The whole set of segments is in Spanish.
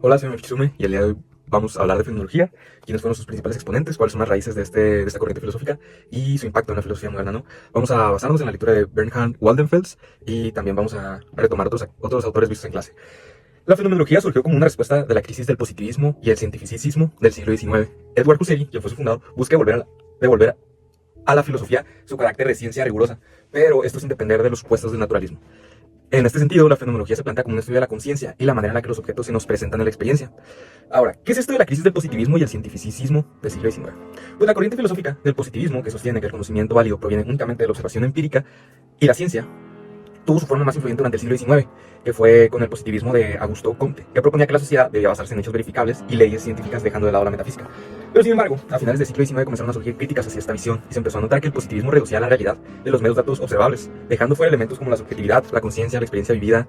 Hola, soy Mikizume y el día de hoy vamos a hablar de fenomenología, quiénes fueron sus principales exponentes, cuáles son las raíces de esta corriente filosófica y su impacto en la filosofía moderna, ¿no? Vamos a basarnos en la lectura de Bernhard Waldenfels y también vamos a retomar otros autores vistos en clase. La fenomenología surgió como una respuesta de la crisis del positivismo y el cientificismo del siglo XIX. Edward Husserl, quien fue su fundador, busca devolver a la filosofía su carácter de ciencia rigurosa, pero esto sin depender de los supuestos del naturalismo. En este sentido, la fenomenología se plantea como un estudio de la conciencia y la manera en la que los objetos se nos presentan en la experiencia. Ahora, ¿qué es esto de la crisis del positivismo y el cientificismo del siglo XIX? Pues la corriente filosófica del positivismo, que sostiene que el conocimiento válido proviene únicamente de la observación empírica y la ciencia, tuvo su forma más influyente durante el siglo XIX, que fue con el positivismo de Augusto Comte, que proponía que la sociedad debía basarse en hechos verificables y leyes científicas dejando de lado la metafísica. Pero sin embargo, a finales del siglo XIX comenzaron a surgir críticas hacia esta visión y se empezó a notar que el positivismo reducía la realidad de los meros datos observables, dejando fuera elementos como la subjetividad, la conciencia, la experiencia vivida.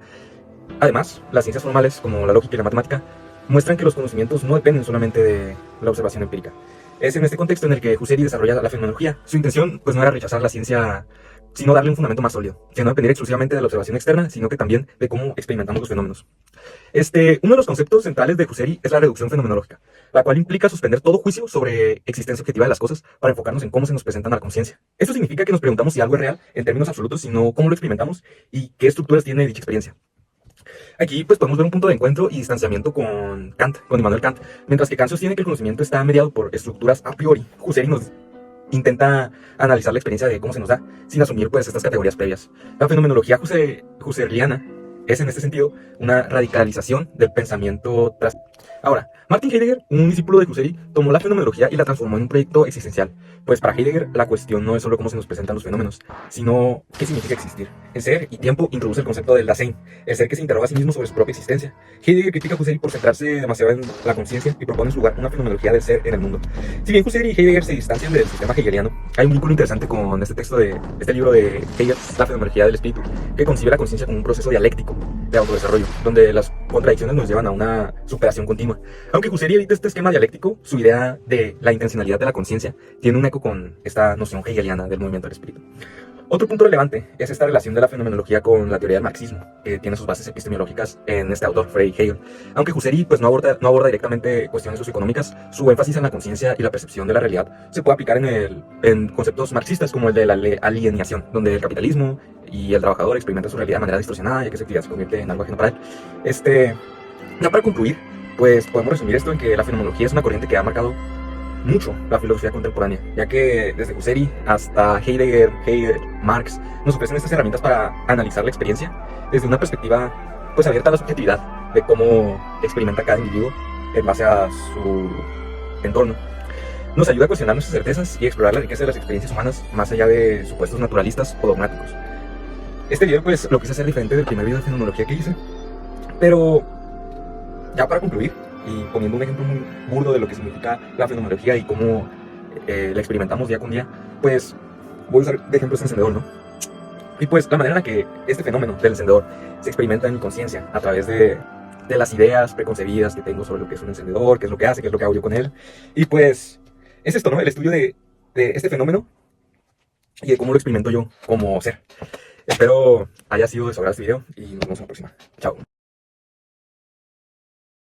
Además, las ciencias formales, como la lógica y la matemática, muestran que los conocimientos no dependen solamente de la observación empírica. Es en este contexto en el que Husserl desarrolla la fenomenología. Su intención pues no era rechazar la ciencia, sino darle un fundamento más sólido, que no depender exclusivamente de la observación externa, sino que también de cómo experimentamos los fenómenos. Uno de los conceptos centrales de Husserl es la reducción fenomenológica, la cual implica suspender todo juicio sobre existencia objetiva de las cosas para enfocarnos en cómo se nos presentan a la conciencia. Esto significa que nos preguntamos si algo es real en términos absolutos, sino cómo lo experimentamos y qué estructuras tiene dicha experiencia. Aquí pues podemos ver un punto de encuentro y distanciamiento con Kant, con Immanuel Kant. Mientras que Kant sostiene que el conocimiento está mediado por estructuras a priori, Husserl nos intenta analizar la experiencia de cómo se nos da, sin asumir pues estas categorías previas. La fenomenología husserliana es en este sentido una radicalización del pensamiento tras. Ahora, Martin Heidegger, un discípulo de Husserl, tomó la fenomenología y la transformó en un proyecto existencial. Pues para Heidegger la cuestión no es solo cómo se nos presentan los fenómenos, sino qué significa existir. En Ser y Tiempo introduce el concepto del Dasein, el ser que se interroga a sí mismo sobre su propia existencia. Heidegger critica a Husserl por centrarse demasiado en la conciencia y propone en su lugar una fenomenología del ser en el mundo. Si bien Husserl y Heidegger se distancian del sistema hegeliano, hay un vínculo interesante con este texto de este libro de Hegel, La fenomenología del espíritu, que concibe la conciencia como un proceso dialéctico de autodesarrollo, donde las contradicciones nos llevan a una superación continua. Aunque Husserl evita este esquema dialéctico, su idea de la intencionalidad de la conciencia tiene un eco con esta noción hegeliana del movimiento del espíritu. Otro punto relevante es esta relación de la fenomenología con la teoría del marxismo, que tiene sus bases epistemológicas en este autor, Friedrich Hegel. Aunque Husserl pues, no aborda directamente cuestiones socioeconómicas, su énfasis en la conciencia y la percepción de la realidad se puede aplicar en conceptos marxistas como el de la alienación, donde el capitalismo y el trabajador experimentan su realidad de manera distorsionada y que esa actividad se convierte en algo ajeno para él. Ya para concluir, pues podemos resumir esto en que la fenomenología es una corriente que ha marcado mucho la filosofía contemporánea, ya que desde Husserl hasta Heidegger, Hegel, Marx nos ofrecen estas herramientas para analizar la experiencia desde una perspectiva pues abierta a la subjetividad de cómo experimenta cada individuo en base a su entorno. Nos ayuda a cuestionar nuestras certezas y explorar la riqueza de las experiencias humanas más allá de supuestos naturalistas o dogmáticos. Este video pues lo quise hacer diferente del primer video de fenomenología que hice, pero ya para concluir, y poniendo un ejemplo muy burdo de lo que significa la fenomenología y cómo la experimentamos día con día, pues voy a usar de ejemplo este encendedor, ¿no? Y pues la manera en la que este fenómeno del encendedor se experimenta en mi conciencia a través de las ideas preconcebidas que tengo sobre lo que es un encendedor, qué es lo que hace, qué es lo que hago yo con él. Y pues es esto, ¿no? El estudio de este fenómeno y de cómo lo experimento yo como ser. Espero haya sido de su agrado este video y nos vemos en la próxima. Chao.